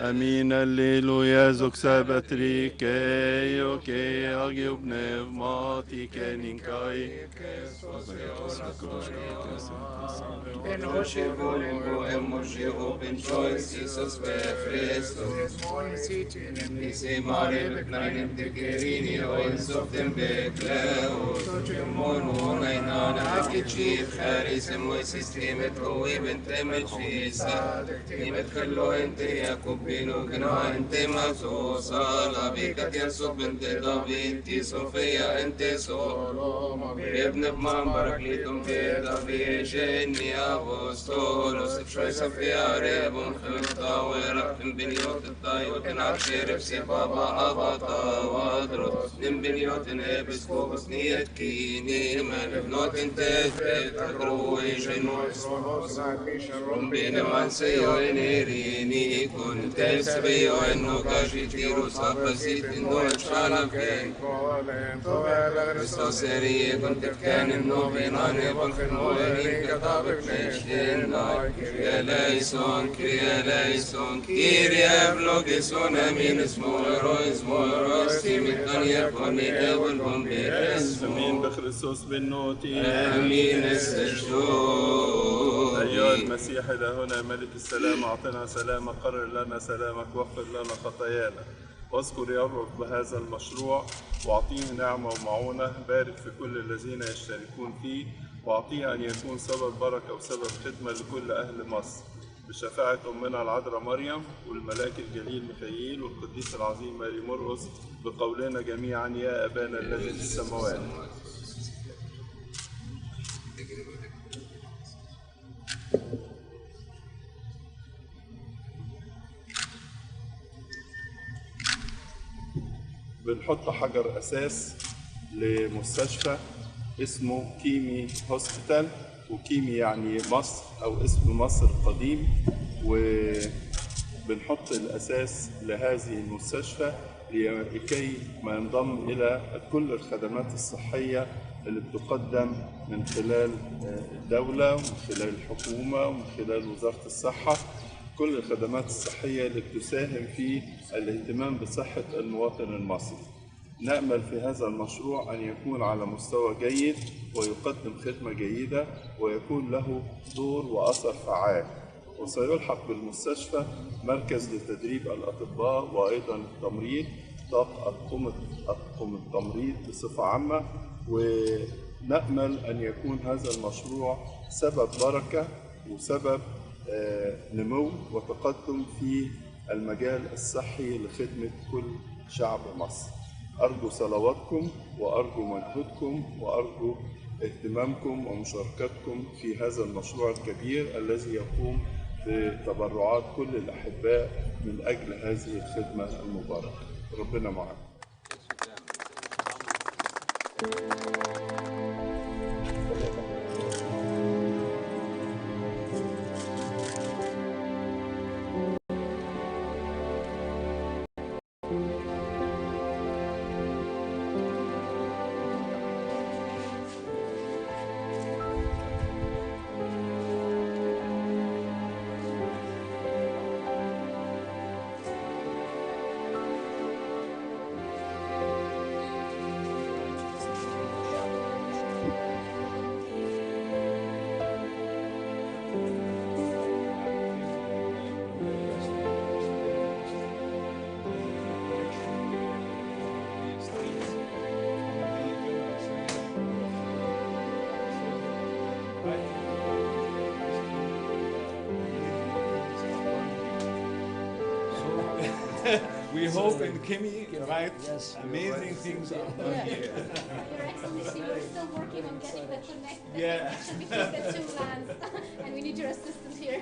Amin, alleluia, zoxabatrike, yoke, agio pneumatike, ninkai. En worshipful and worship open choice, Jesus Christus. Dice Maria med kleinem Dekerini, oins auf dem Beklau. Mono, ein Nana, Gitschif, Charism, Systemet, Hoeben, Temet, Schisa, Nimet, Hello, Ente, Jakobino, Gna, Ente, Mazosa, La Vica, Tiaso, Bente, Davinti, Sofia, Ente, Solo, Ebne, Mambaraklitum, Veda, Viegeni, Apostolos, Choice of Yarebon, Tower, Biniot, Tayot, and Archer, Sebaba, Avata, Wadros, Nimbiniot, and Episcopus, Niet Kini, man, not in death, Croatian, Rumbina, Manseo, and Erini, Contesio, and Nogashi, Tirus, Apasit, in Deutschland, Christos, Serie, Contecan, and Novena, Never, Noeni, Kataber, Eleison, Kyrie, Vlogison, Aminis, Moros, Timitania, Conidevon, Bomberes, Amin بخريستوس بالنوتي. Amin, السجود. أيها المسيح إلهنا ملك السلام، أعطنا سلامك، قرر لنا سلامك، واغفر لنا خطايانا. واذكر يا رب بهذا المشروع واعطيه نعمة ومعونة، بارك في كل الذين يشتركون فيه، واعطيه أن يكون سبب بركة وسبب خدمة لكل أهل مصر. بشفاعة أمنا العذراء مريم والملاك الجليل ميخائيل والقديس العظيم ماري مرقس، بقولنا جميعا يا أبانا الذي في السماوات. بنحط حجر أساس لمستشفى اسمه كيمي هوسبيتال، وكيمي يعني مصر أو اسم مصر القديم، وبنحط الأساس لهذه المستشفى لكي ما ينضم إلى كل الخدمات الصحية اللي بتقدم من خلال الدولة ومن خلال الحكومة ومن خلال وزارة الصحة، كل الخدمات الصحية اللي بتساهم في الاهتمام بصحة المواطن المصري. نأمل في هذا المشروع أن يكون على مستوى جيد ويقدم خدمة جيدة ويكون له دور وأثر فعال، وسيلحق بالمستشفى مركز لتدريب الأطباء وأيضا التمريض، أطقم التمريض بصفة عامة، ونأمل أن يكون هذا المشروع سبب بركة وسبب نمو وتقدم في المجال الصحي لخدمة كل شعب مصر. أرجو صلواتكم وأرجو مجهودكم وأرجو اهتمامكم ومشاركتكم في هذا المشروع الكبير الذي يقوم بتبرعات كل الأحباء من أجل هذه الخدمة المباركة. ربنا معكم. We hope in Kimmie, right? Yes, amazing things are done here. Your Excellency, we're still working on getting the connection between the two lands, and we need your assistance here.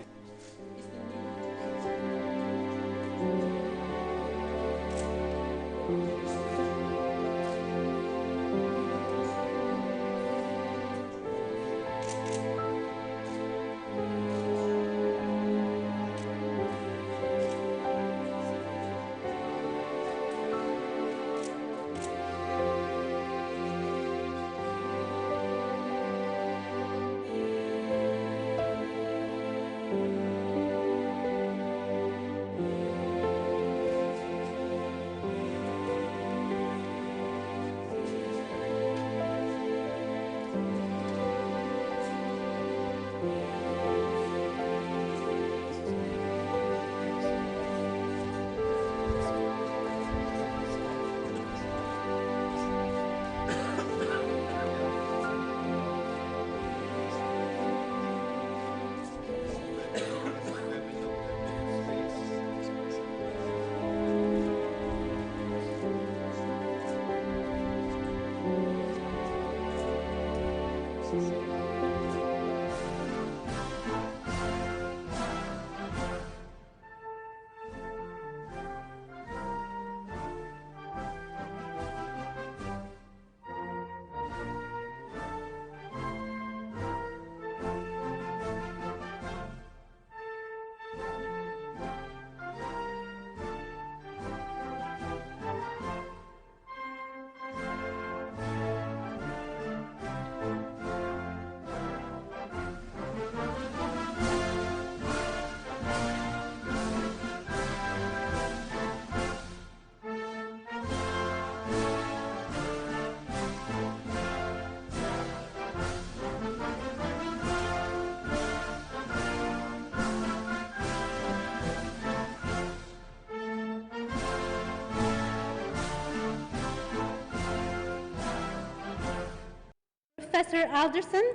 Professor Alderson,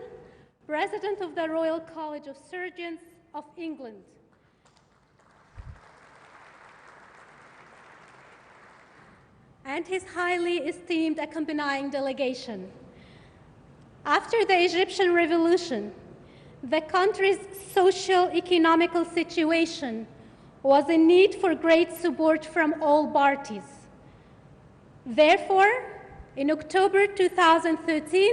President of the Royal College of Surgeons of England, and his highly esteemed accompanying delegation. After the Egyptian Revolution, the country's socio-economical situation was in need for great support from all parties. Therefore, in October 2013,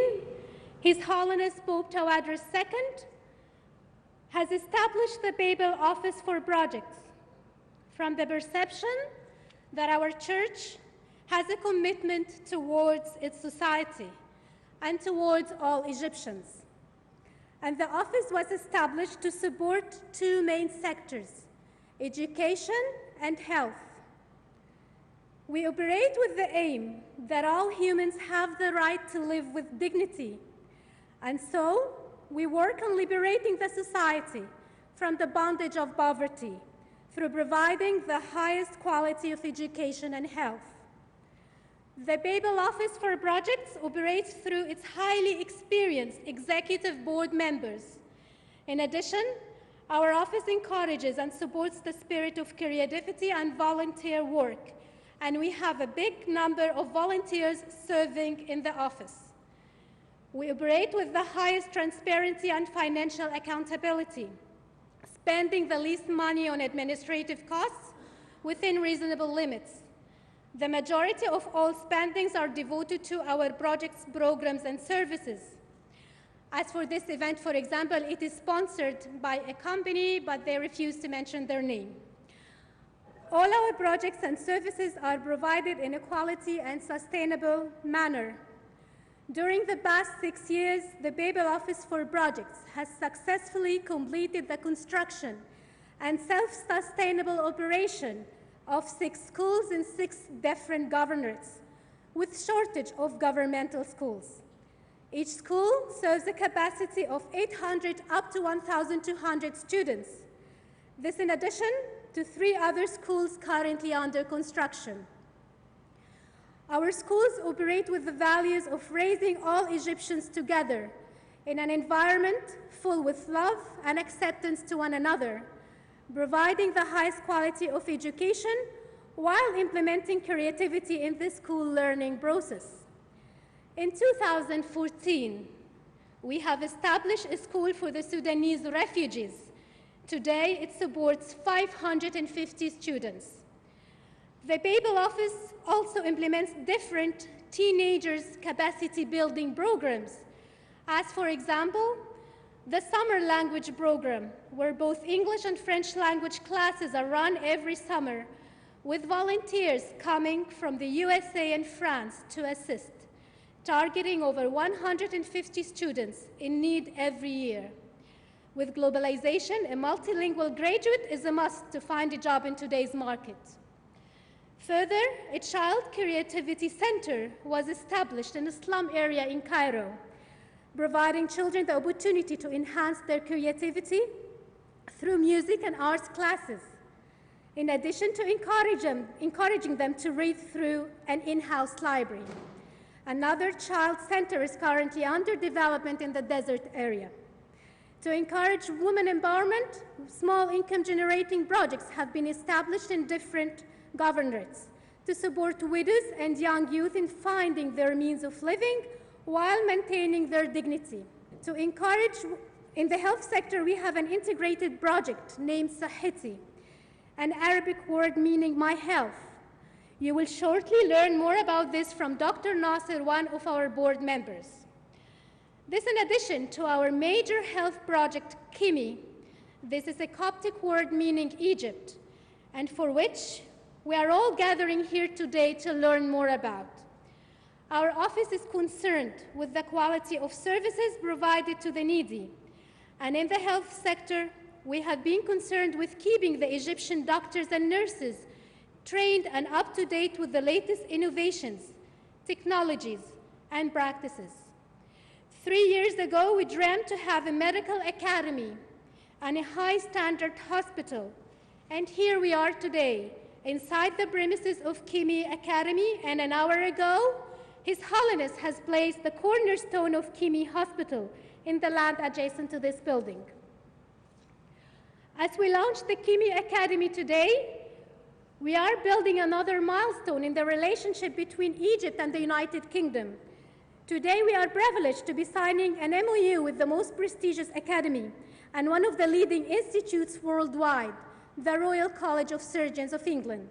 His Holiness Pope Tawaddros II has established the Papal Office for Projects from the perception that our Church has a commitment towards its society and towards all Egyptians. And the office was established to support two main sectors, education and health. We operate with the aim that all humans have the right to live with dignity, and so we work on liberating the society from the bondage of poverty through providing the highest quality of education and health. The Papal Office for Projects operates through its highly experienced executive board members. In addition, our office encourages and supports the spirit of creativity and volunteer work, and we have a big number of volunteers serving in the office. We operate with the highest transparency and financial accountability, spending the least money on administrative costs within reasonable limits. The majority of all spendings are devoted to our projects, programs, and services. As for this event, for example, it is sponsored by a company, but they refuse to mention their name. All our projects and services are provided in a quality and sustainable manner. During the past 6 years, the Papal Office for Projects has successfully completed the construction and self-sustainable operation of 6 schools in 6 different governorates, with shortage of governmental schools. Each school serves a capacity of 800 up to 1,200 students. This in addition to 3 other schools currently under construction. Our schools operate with the values of raising all Egyptians together in an environment full with love and acceptance to one another, providing the highest quality of education while implementing creativity in the school learning process. In 2014, we have established a school for the Sudanese refugees. Today, it supports 550 students. The Papal Office also implements different teenagers' capacity building programs, as for example, the summer language program, where both English and French language classes are run every summer, with volunteers coming from the USA and France to assist, targeting over 150 students in need every year. With globalization, a multilingual graduate is a must to find a job in today's market. Further, a child creativity center was established in a slum area in Cairo, providing children the opportunity to enhance their creativity through music and arts classes, in addition to encouraging them to read through an in-house library. Another child center is currently under development in the desert area. To encourage women empowerment, small income generating projects have been established in different governorates to support widows and young youth in finding their means of living while maintaining their dignity. To encourage, in the health sector, we have an integrated project named Sahiti, an Arabic word meaning my health. You will shortly learn more about this from Dr. Nasser, one of our board members. This in addition to our major health project, Keymi. This is a Coptic word meaning Egypt, and for which we are all gathering here today to learn more about. Our office is concerned with the quality of services provided to the needy, and in the health sector, we have been concerned with keeping the Egyptian doctors and nurses trained and up to date with the latest innovations, technologies, and practices. 3 years ago, we dreamt to have a medical academy and a high-standard hospital, and here we are today, inside the premises of Keymi Academy, and an hour ago, His Holiness has placed the cornerstone of Keymi Hospital in the land adjacent to this building. As we launch the Keymi Academy today, We are building another milestone in the relationship between Egypt and the United Kingdom. Today, we are privileged to be signing an MOU with the most prestigious academy and one of the leading institutes worldwide, the Royal College of Surgeons of England,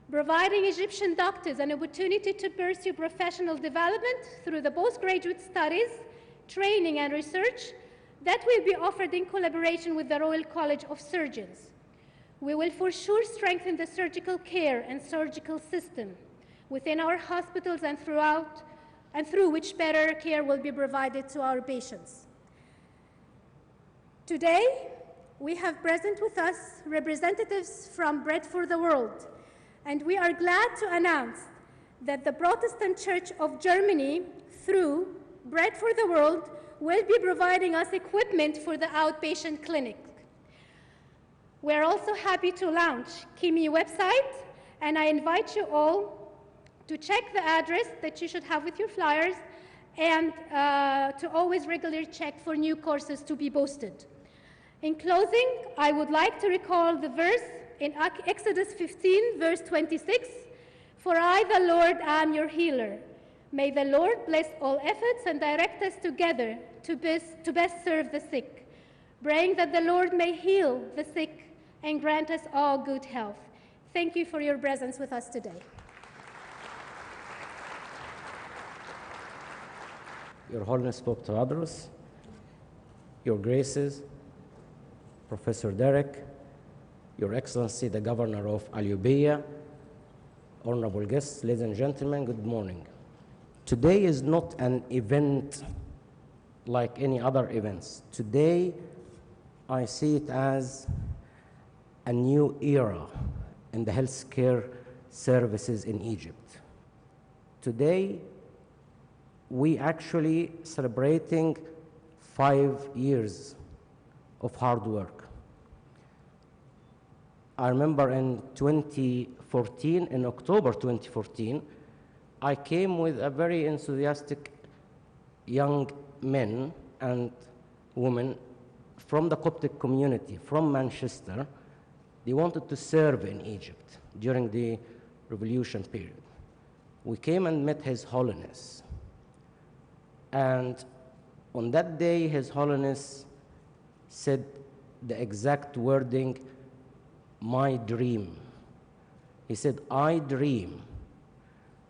providing Egyptian doctors an opportunity to pursue professional development through the postgraduate studies, training, and research that will be offered in collaboration with the Royal College of Surgeons. We will for sure strengthen the surgical care and surgical system within our hospitals and through which better care will be provided to our patients. Today, we have present with us representatives from Bread for the World, and we are glad to announce that the Protestant Church of Germany, through Bread for the World, will be providing us equipment for the outpatient clinic. We're also happy to launch Keymi website, and I invite you all to check the address that you should have with your flyers and to always regularly check for new courses to be posted. In closing, I would like to recall the verse in Exodus 15, verse 26, "For I, the Lord, am your healer. May the Lord bless all efforts and direct us together to best serve the sick, praying that the Lord may heal the sick and grant us all good health." Thank you for your presence with us today. Your Holiness Pope Tواضروس, Your Graces, Professor Derek, Your Excellency the Governor of Al-Ubiya, honorable guests, ladies and gentlemen, good morning. Today is not an event like any other events. Today, I see it as a new era in the healthcare services in Egypt. Today, we actually celebrating 5 years of hard work. I remember in 2014, in October 2014, I came with a very enthusiastic young men and women from the Coptic community, from Manchester. They wanted to serve in Egypt during the revolution period. We came and met His Holiness. And on that day, His Holiness said the exact wording, "My dream." He said, "I dream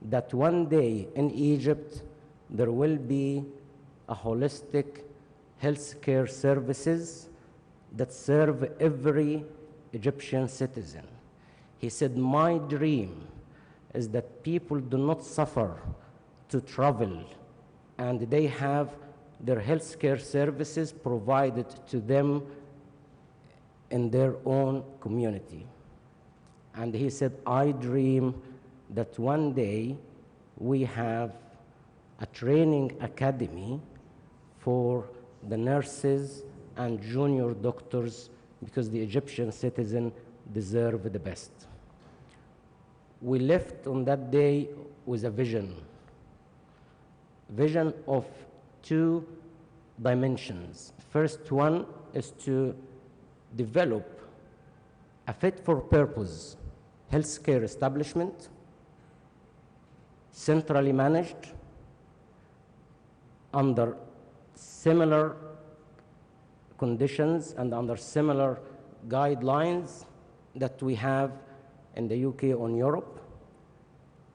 that one day in Egypt, there will be a holistic healthcare services that serve every Egyptian citizen." He said, "My dream is that people do not suffer to travel and they have their healthcare services provided to them in their own community." And he said, "I dream that one day we have a training academy for the nurses and junior doctors because the Egyptian citizen deserve the best." We left on that day with a vision of 2 dimensions. First one is to develop a fit-for-purpose healthcare establishment, centrally managed, under similar conditions and under similar guidelines that we have in the UK or Europe.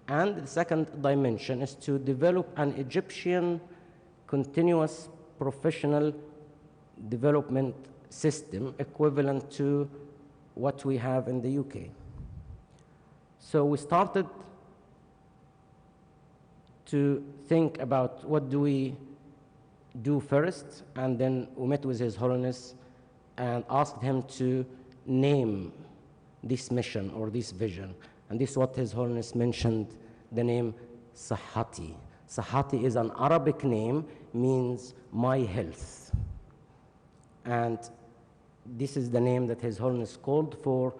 And the second dimension is to develop an Egyptian continuous professional development system equivalent to what we have in the UK. So we started to think about what do we do first, and then we met with His Holiness and asked him to name this mission or this vision. And this is what His Holiness mentioned, the name Sahati. Sahati is an Arabic name, means my health. And this is the name that His Holiness called for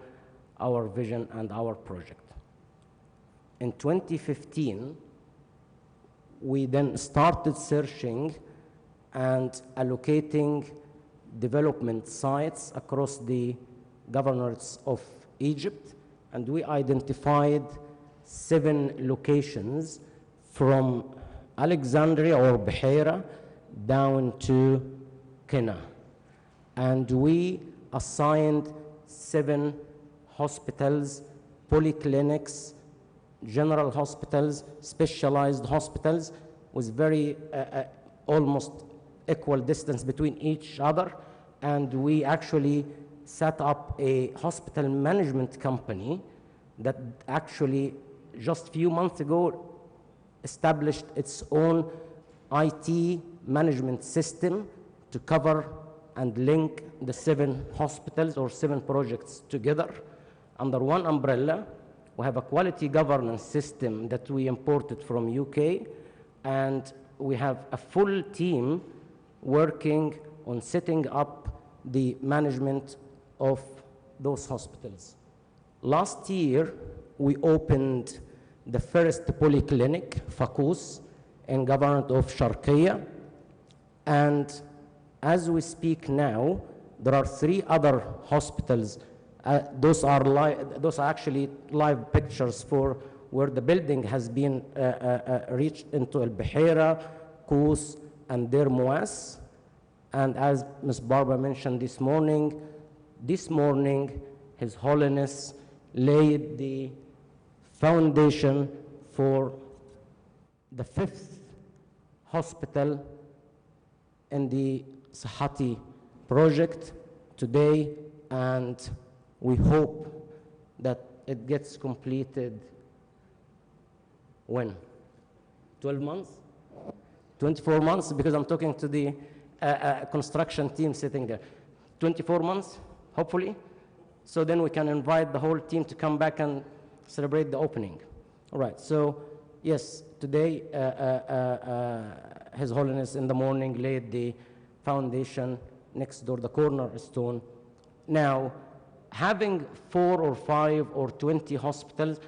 our vision and our project. In 2015, we then started searching and allocating development sites across the governorates of Egypt and we identified 7 locations from Alexandria or Beheira down to Kenya. And we assigned 7 hospitals, polyclinics, general hospitals, specialized hospitals with very almost equal distance between each other. And we actually set up a hospital management company that actually just a few months ago established its own IT management system to cover and link the 7 hospitals or 7 projects together under one umbrella. We have a quality governance system that we imported from UK, and we have a full team working on setting up the management of those hospitals. Last year, we opened the first polyclinic, Fakus, in government of Sharqiya, and as we speak now, there are 3 other hospitals. Those are actually live pictures for where the building has been reached into Al-Bahira, Kous, and Deir Mouas. And as Ms. Barbara mentioned this morning, His Holiness laid the foundation for the 5th hospital in the Sahati project today, and we hope that it gets completed when? 12 months? 24 months, because I'm talking to the construction team sitting there. 24 months, hopefully. So then we can invite the whole team to come back and celebrate the opening. All right, so yes, today His Holiness in the morning laid the foundation next door, the cornerstone. Now, having 4 or 5 or 20 hospitals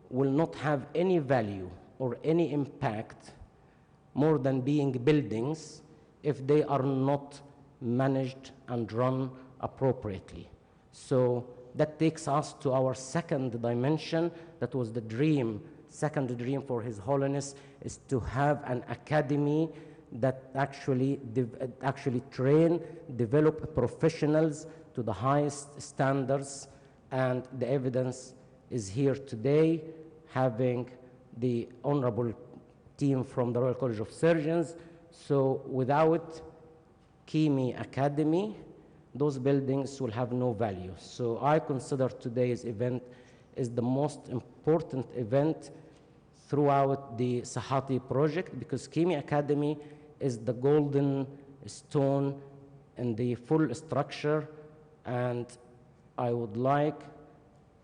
will not have any value or any impact more than being buildings if they are not managed and run appropriately. So that takes us to our second dimension. That was the dream. Second dream for His Holiness is to have an academy that actually train, develop professionals to the highest standards, and the evidence is here today, having the honorable team from the Royal College of Surgeons. So without Keymi Academy, those buildings will have no value. So I consider today's event is the most important event throughout the Sahati project, because Keymi Academy is the golden stone in the full structure. And I would like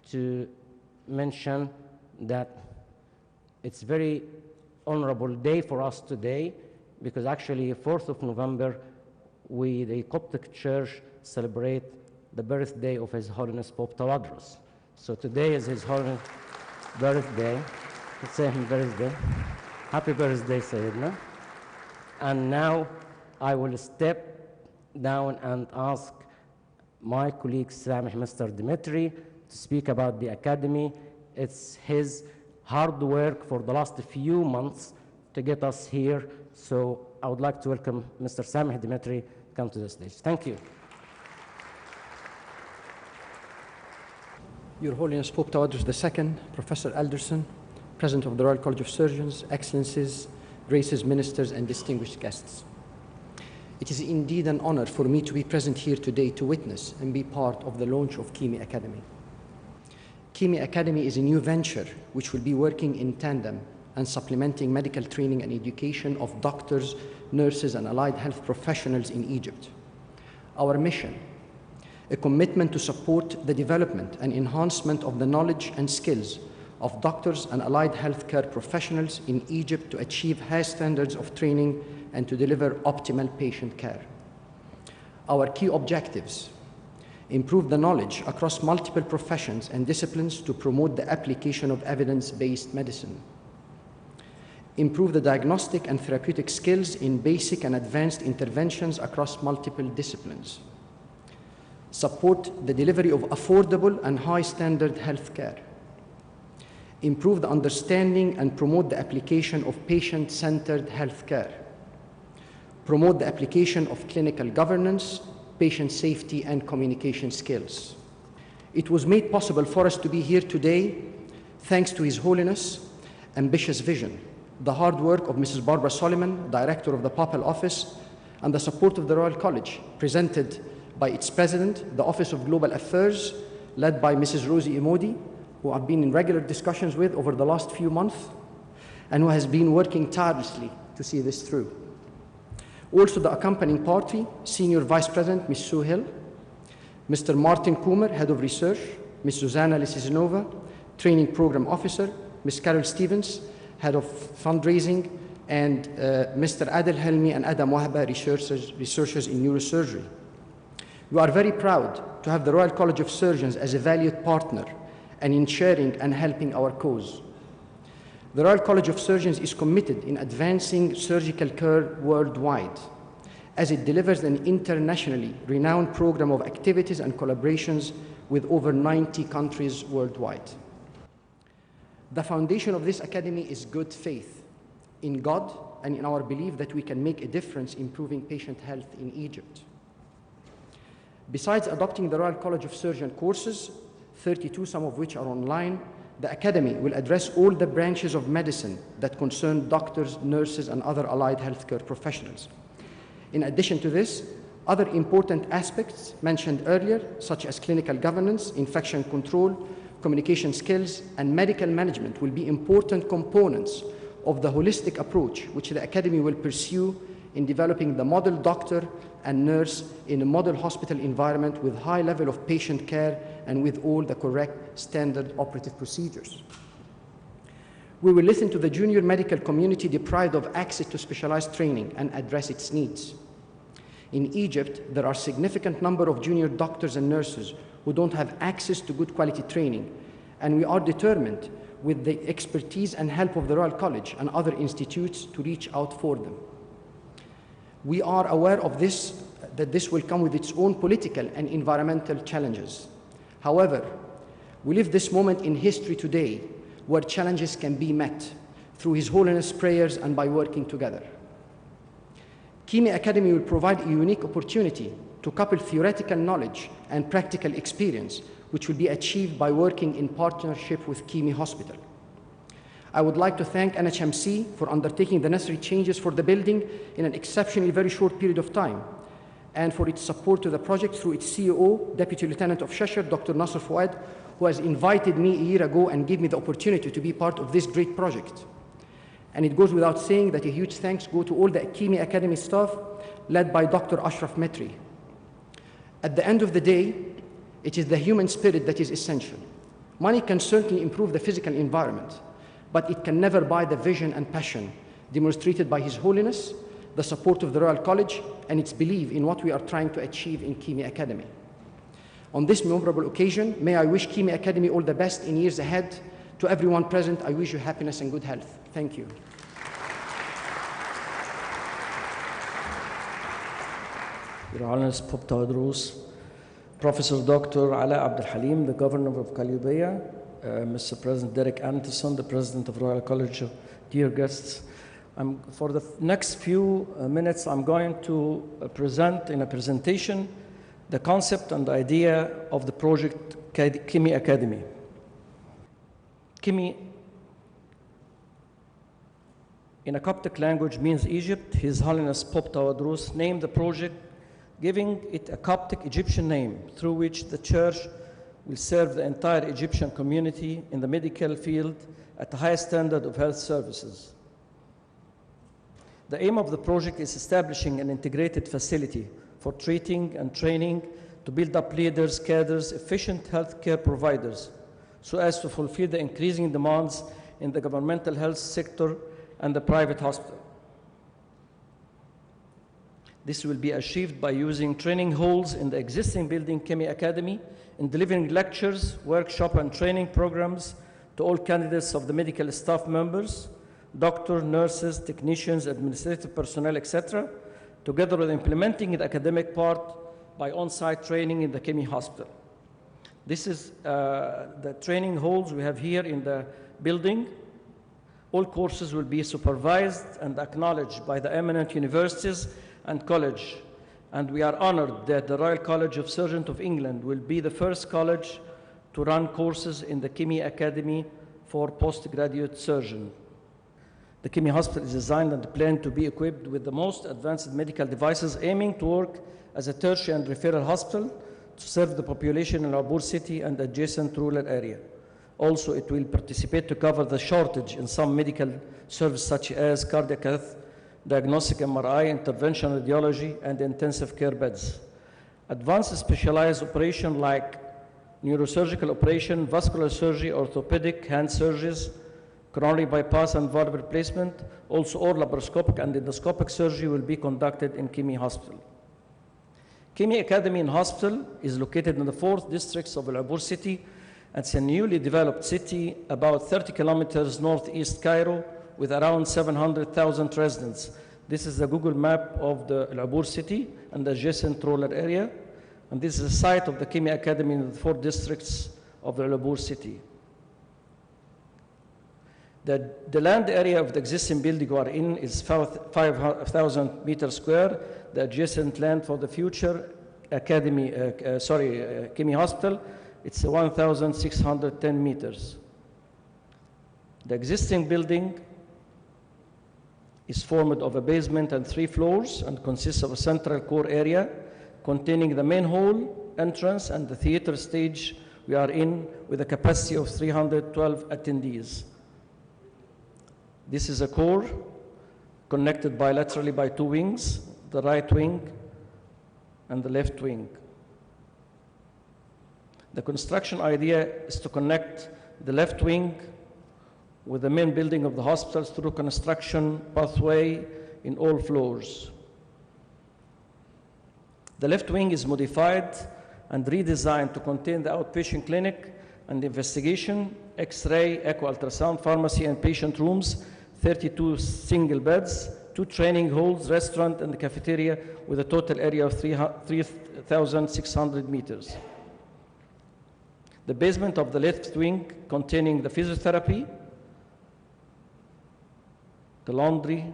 to mention that it's a very honorable day for us today, because actually 4th of November, the Coptic Church celebrate the birthday of His Holiness Pope Tawadros. So today is His Holiness birthday. Let's say him birthday. Happy birthday, Sayyidina. And now I will step down and ask my colleague Samih, Mr. Dimitri, to speak about the Academy. It's his hard work for the last few months to get us here. So I would like to welcome Mr. Samih Dimitri to come to the stage. Thank you. Your Holiness Pope Tawadros II, Professor Alderson, President of the Royal College of Surgeons, Excellencies, Graces, Ministers, and distinguished guests. It is indeed an honor for me to be present here today to witness and be part of the launch of Keymi Academy. Keymi Academy is a new venture which will be working in tandem and supplementing medical training and education of doctors, nurses, and allied health professionals in Egypt. Our mission: a commitment to support the development and enhancement of the knowledge and skills of doctors and allied healthcare professionals in Egypt to achieve high standards of training and to deliver optimal patient care. Our key objectives: improve the knowledge across multiple professions and disciplines to promote the application of evidence-based medicine. Improve the diagnostic and therapeutic skills in basic and advanced interventions across multiple disciplines. support the delivery of affordable and high-standard health care, improve the understanding and promote the application of patient-centered health care, promote the application of clinical governance, patient safety, and communication skills. It was made possible for us to be here today thanks to His Holiness' ambitious vision, the hard work of Mrs. Barbara Solomon, Director of the Papal Office, and the support of the Royal College, presented by its President, the Office of Global Affairs, led by Mrs. Rosie Imodi, who I've been in regular discussions with over the last few months, and who has been working tirelessly to see this through. Also the accompanying party, Senior Vice President, Ms. Sue Hill, Mr. Martin Coomer, Head of Research, Ms. Susanna Lisizinova, Training Program Officer, Ms. Carol Stevens, Head of Fundraising, and Mr. Adel Helmi and Adam Wahba, researchers in neurosurgery. We are very proud to have the Royal College of Surgeons as a valued partner and in sharing and helping our cause. The Royal College of Surgeons is committed in advancing surgical care worldwide, as it delivers an internationally renowned program of activities and collaborations with over 90 countries worldwide. The foundation of this academy is good faith in God and in our belief that we can make a difference improving patient health in Egypt. Besides adopting the Royal College of Surgeons courses, 32, some of which are online, the Academy will address all the branches of medicine that concern doctors, nurses, and other allied healthcare professionals. In addition to this, other important aspects mentioned earlier, such as clinical governance, infection control, communication skills, and medical management, will be important components of the holistic approach which the Academy will pursue in developing the model doctor and nurse in a model hospital environment with high level of patient care and with all the correct standard operative procedures. We will listen to the junior medical community deprived of access to specialized training and address its needs. In Egypt, there are a significant number of junior doctors and nurses who don't have access to good quality training, and we are determined with the expertise and help of the Royal College and other institutes to reach out for them. We are aware of this, that this will come with its own political and environmental challenges. However, we live this moment in history today where challenges can be met through His Holiness' prayers and by working together. Keymi Academy will provide a unique opportunity to couple theoretical knowledge and practical experience, which will be achieved by working in partnership with Keymi Hospital. I would like to thank NHMC for undertaking the necessary changes for the building in an exceptionally very short period of time, and for its support to the project through its CEO, Deputy Lieutenant of Cheshire, Dr. Nasser Fouad, who has invited me a year ago and gave me the opportunity to be part of this great project. And it goes without saying that a huge thanks go to all the Keymi Academy staff, led by Dr. Ashraf Metri. At the end of the day, it is the human spirit that is essential. Money can certainly improve the physical environment, but it can never buy the vision and passion demonstrated by His Holiness, the support of the Royal College, and its belief in what we are trying to achieve in Keymi Academy. On this memorable occasion, may I wish Keymi Academy all the best in years ahead. To everyone present, I wish you happiness and good health. Thank you. Your Holiness Pope Tواضروس, Professor Dr. Ala Abdel Halim, the Governor of Kalubaya, Mr. President Derek Anderson, the President of Royal College, dear guests. For the next few minutes, I'm going to present in a presentation the concept and idea of the project Keymi Academy. Keymi, in a Coptic language, means Egypt. His Holiness Pope Tواضروس named the project, giving it a Coptic Egyptian name, through which the Church will serve the entire Egyptian community in the medical field at the highest standard of health services. The aim of the project is establishing an integrated facility for treating and training to build up leaders, cadres, efficient healthcare providers, so as to fulfill the increasing demands in the governmental health sector and the private hospital. This will be achieved by using training halls in the existing building, Keymi Academy, in delivering lectures, workshop, and training programs to all candidates of the medical staff members, doctors, nurses, technicians, administrative personnel, etc., together with implementing the academic part by on-site training in the Kemi hospital. This is the training halls we have here in the building. All courses will be supervised and acknowledged by the eminent universities and college. And we are honored that the Royal College of Surgeons of England will be the first college to run courses in the Kemi Academy for postgraduate surgeons. The Kemi Hospital is designed and planned to be equipped with the most advanced medical devices, aiming to work as a tertiary and referral hospital to serve the population in Abur city and adjacent rural area. Also, it will participate to cover the shortage in some medical services such as cardiac cath, diagnostic MRI, interventional radiology, and intensive care beds. Advanced specialized operation like neurosurgical operation, vascular surgery, orthopedic, hand surgeries, coronary bypass and valve replacement, also all laparoscopic and endoscopic surgery will be conducted in Kemi Hospital. Kemi Academy and Hospital is located in the 4th district of Al-Abur city. It's a newly developed city about 30 kilometers northeast Cairo with around 700,000 residents. This is the Google map of the Al-Abur city and the adjacent rural area. And this is the site of the Kemi Academy in the 4 districts of the Al-Abur city. The land area of the existing building we are in is 5,000 meters square. The adjacent land for the future Kemi Hospital, it's 1,610 meters. The existing building is formed of a basement and 3 floors and consists of a central core area containing the main hall, entrance, and the theater stage we are in with a capacity of 312 attendees. This is a core connected bilaterally by 2 wings, the right wing and the left wing. The construction idea is to connect the left wing with the main building of the hospital through construction pathway in all floors. The left wing is modified and redesigned to contain the outpatient clinic and investigation, X-ray, echo ultrasound, pharmacy, and patient rooms, 32 single beds, 2 training halls, restaurant, and cafeteria with a total area of 3,600 meters. The basement of the left wing containing the physiotherapy, the laundry,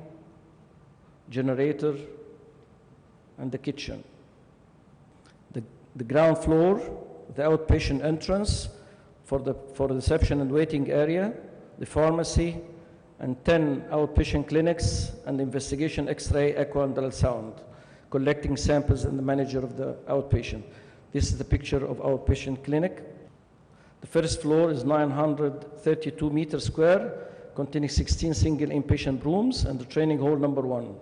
generator, and the kitchen. The ground floor, the outpatient entrance for reception and waiting area, the pharmacy, and 10 outpatient clinics and investigation, X-ray, echo, and ultrasound, collecting samples and the manager of the outpatient. This is the picture of outpatient clinic. The first floor is 932 meters square, containing 16 single inpatient rooms and the training hall number 1.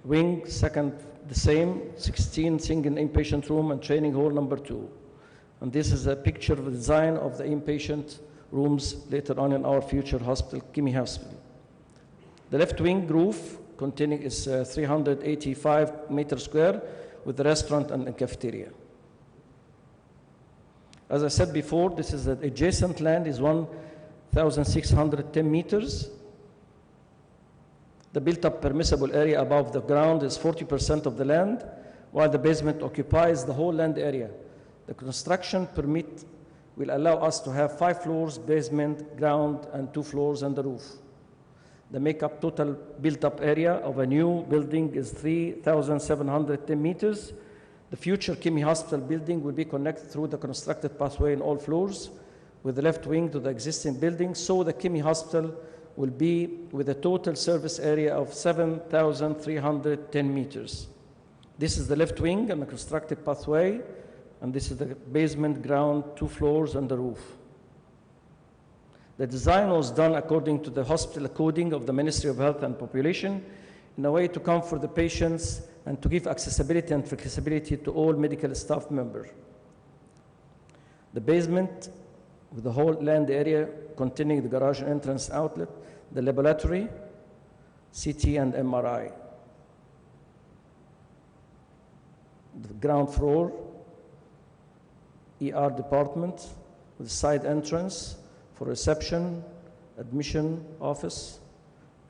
Wing, second, the same, 16 single inpatient room and training hall number 2. And this is a picture of the design of the inpatient rooms later on in our future hospital, Kemi Hospital. The left wing roof containing is 385 meters square with the restaurant and the cafeteria. As I said before, this is the adjacent land is 1,610 meters. The built-up permissible area above the ground is 40% of the land, while the basement occupies the whole land area. The construction permit will allow us to have 5 floors, basement, ground, and 2 floors and the roof. The make-up total built-up area of a new building is 3,710 meters. The future Kemi Hospital building will be connected through the constructed pathway in all floors with the left wing to the existing building, so the Kemi Hospital will be with a total service area of 7,310 meters. This is the left wing and the constructed pathway, and this is the basement, ground, 2 floors, and the roof. The design was done according to the hospital coding of the Ministry of Health and Population in a way to comfort the patients and to give accessibility and flexibility to all medical staff members. The basement with the whole land area containing the garage and entrance outlet, the laboratory, CT and MRI. The ground floor, ER department with side entrance for reception, admission office,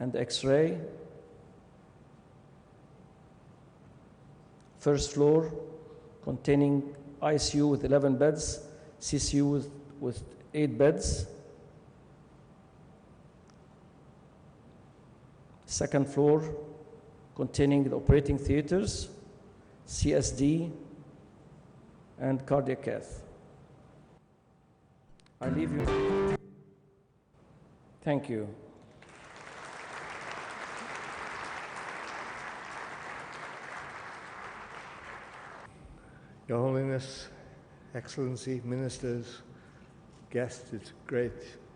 and X-ray. First floor, containing ICU with 11 beds, CCU with 8 beds. Second floor containing the operating theaters, CSD, and cardiac cath. I leave you. Thank you. Your Holiness, Excellency, Ministers, guests, it's a great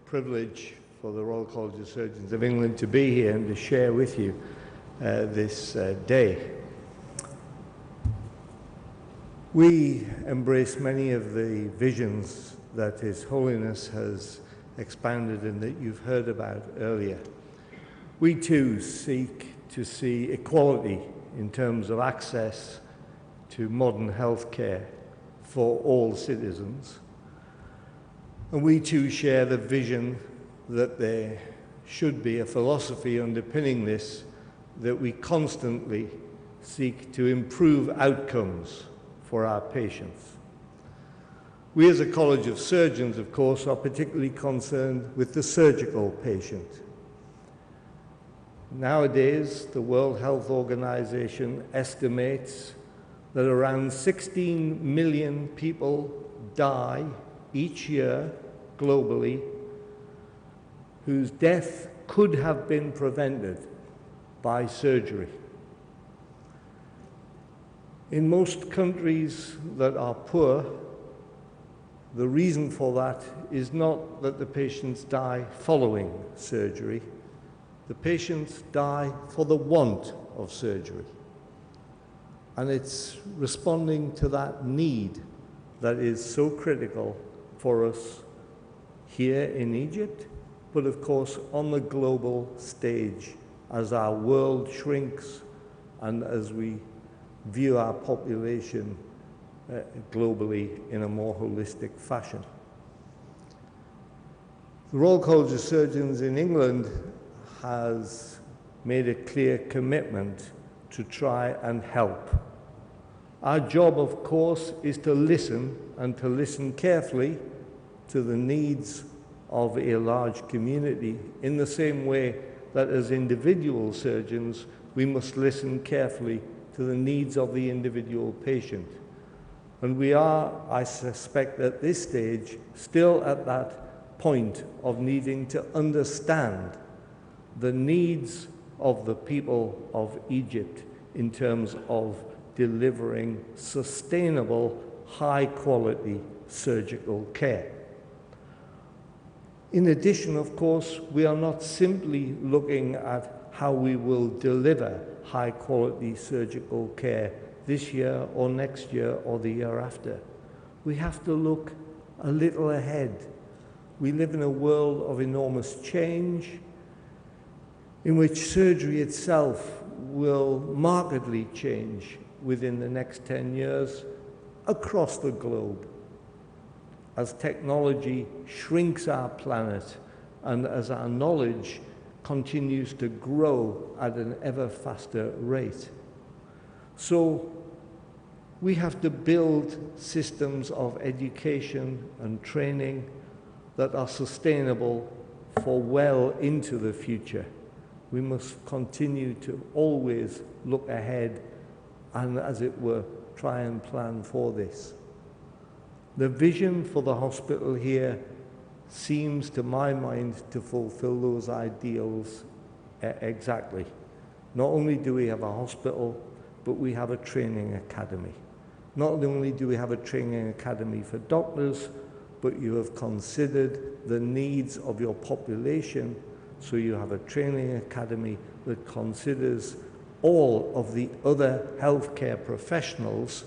privilege for the Royal College of Surgeons of England to be here and to share with you this day. We embrace many of the visions that His Holiness has expounded and that you've heard about earlier. We too seek to see equality in terms of access to modern healthcare for all citizens. And we too share the vision that there should be a philosophy underpinning this, that we constantly seek to improve outcomes for our patients. We as a College of Surgeons, of course, are particularly concerned with the surgical patient. Nowadays, the World Health Organization estimates that around 16 million people die each year globally whose death could have been prevented by surgery. In most countries that are poor, the reason for that is not that the patients die following surgery. The patients die for the want of surgery. And it's responding to that need that is so critical for us here in Egypt, but of course on the global stage as our world shrinks and as we view our population globally in a more holistic fashion. The Royal College of Surgeons in England has made a clear commitment to try and help. Our job, of course, is to listen, and to listen carefully to the needs of a large community, in the same way that as individual surgeons, we must listen carefully to the needs of the individual patient. And we are, I suspect, at this stage, still at that point of needing to understand the needs of the people of Egypt in terms of delivering sustainable, high-quality surgical care. In addition, of course, we are not simply looking at how we will deliver high-quality surgical care this year or next year or the year after. We have to look a little ahead. We live in a world of enormous change in which surgery itself will markedly change within the next 10 years across the globe as technology shrinks our planet and as our knowledge continues to grow at an ever faster rate. So we have to build systems of education and training that are sustainable for well into the future. We must continue to always look ahead and, as it were, try and plan for this. The vision for the hospital here seems, to my mind, to fulfill those ideals exactly. Not only do we have a hospital, but we have a training academy. Not only do we have a training academy for doctors, but you have considered the needs of your population, so you have a training academy that considers all of the other healthcare professionals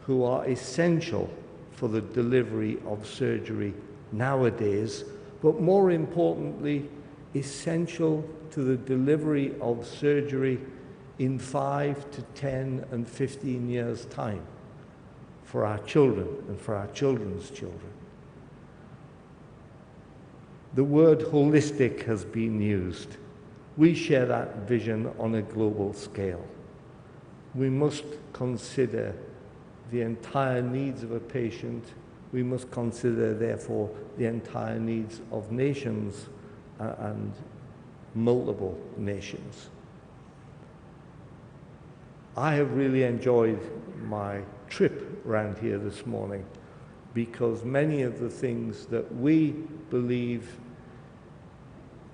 who are essential for the delivery of surgery nowadays, but more importantly, essential to the delivery of surgery in 5 to 10 and 15 years' time for our children and for our children's children. The word holistic has been used. We share that vision on a global scale. We must consider the entire needs of a patient, we must consider, therefore, the entire needs of nations and multiple nations. I have really enjoyed my trip around here this morning because many of the things that we believe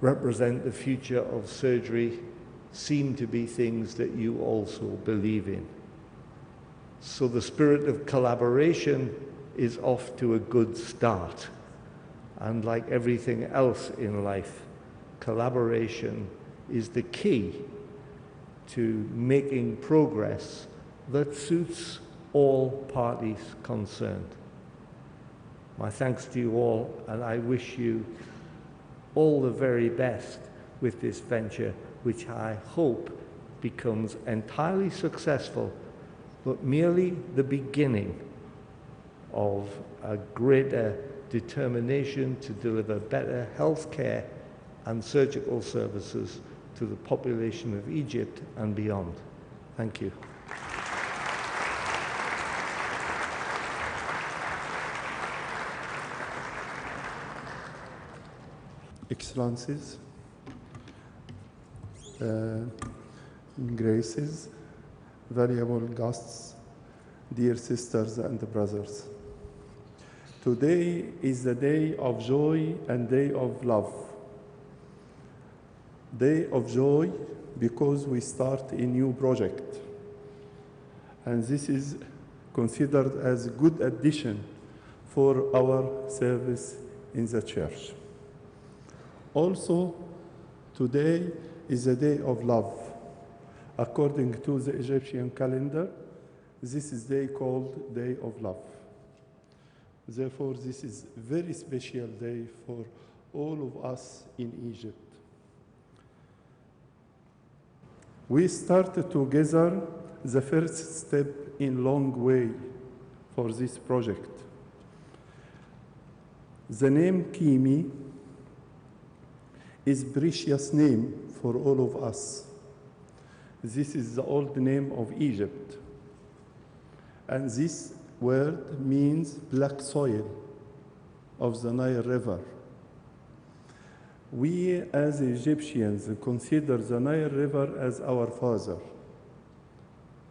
represent the future of surgery seem to be things that you also believe in. So the spirit of collaboration is off to a good start. And like everything else in life, collaboration is the key to making progress that suits all parties concerned. My thanks to you all, and I wish you all the very best with this venture, which I hope becomes entirely successful, but merely the beginning of a greater determination to deliver better health care and surgical services to the population of Egypt and beyond. Thank you. Excellencies, graces, valuable guests, dear sisters and brothers. Today is the day of joy and day of love. Day of joy because we start a new project. And this is considered as a good addition for our service in the church. Also, today is a day of love. According to the Egyptian calendar, this is day called Day of Love. Therefore, this is a very special day for all of us in Egypt. We started together the first step in long way for this project. The name Kemi is precious name for all of us. This is the old name of Egypt. And this word means black soil of the Nile River. We as Egyptians consider the Nile River as our father,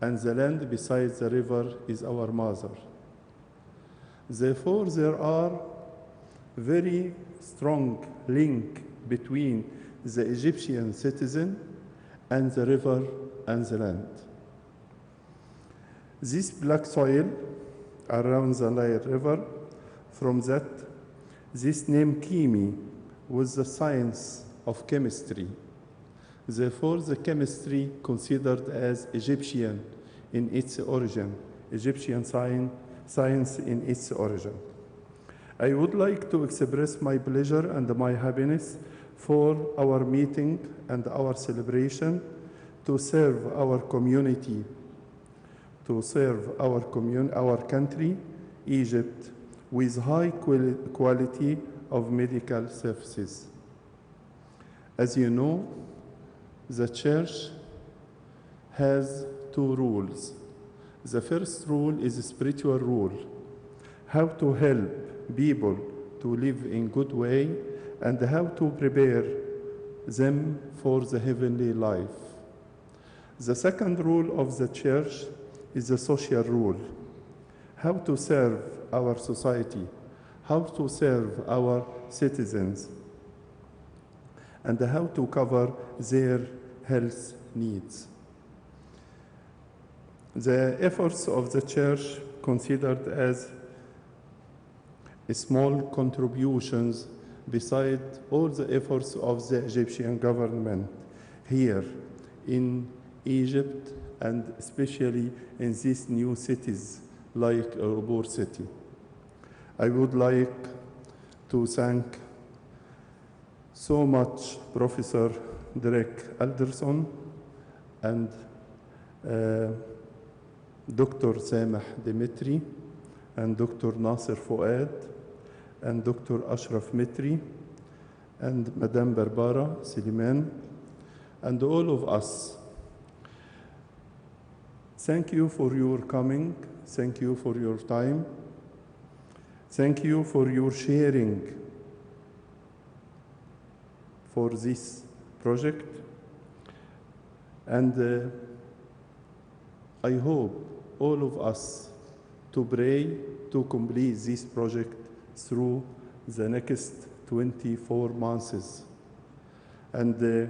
and the land beside the river is our mother. Therefore, there are very strong link between the Egyptian citizen and the river and the land. This black soil around the Nile River, from that, this name Kemi was the science of chemistry. Therefore, the chemistry considered as Egyptian in its origin, Egyptian science in its origin. I would like to express my pleasure and my happiness for our meeting and our celebration to serve our community, to serve our country, Egypt, with high quality of medical services. As you know, the church has two rules. The first rule is a spiritual rule, how to help people to live in good way and how to prepare them for the heavenly life. The second rule of the church is the social rule, how to serve our society, how to serve our citizens, and how to cover their health needs. The efforts of the church considered as small contributions beside all the efforts of the Egyptian government here in Egypt and especially in these new cities like Bil'abur city. I would like to thank so much Professor Derek Alderson and Dr. Sameh Dimitri and Dr. Nasser Fouad and Dr. Ashraf Mitri and Madame Barbara Siliman and all of us. Thank you for your coming. Thank you for your time. Thank you for your sharing for this project. And I hope all of us to pray to complete this project through the next 24 months. And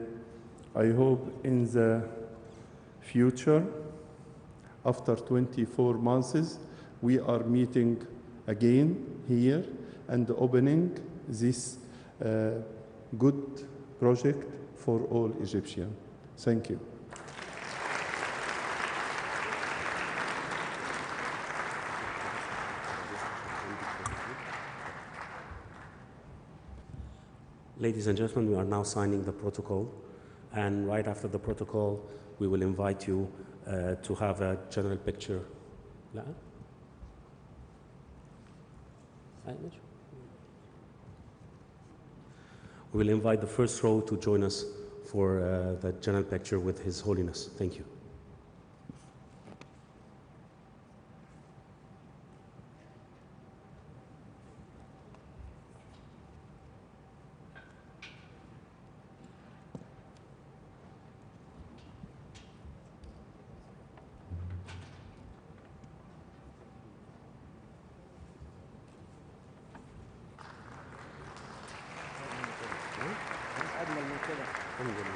I hope in the future, after 24 months, we are meeting again here and opening this good project for all Egyptians. Thank you. Ladies and gentlemen, we are now signing the protocol, and right after the protocol, we will invite you to have a general picture. We will invite the first row to join us for the general picture with His Holiness. Thank you. الحمد لله.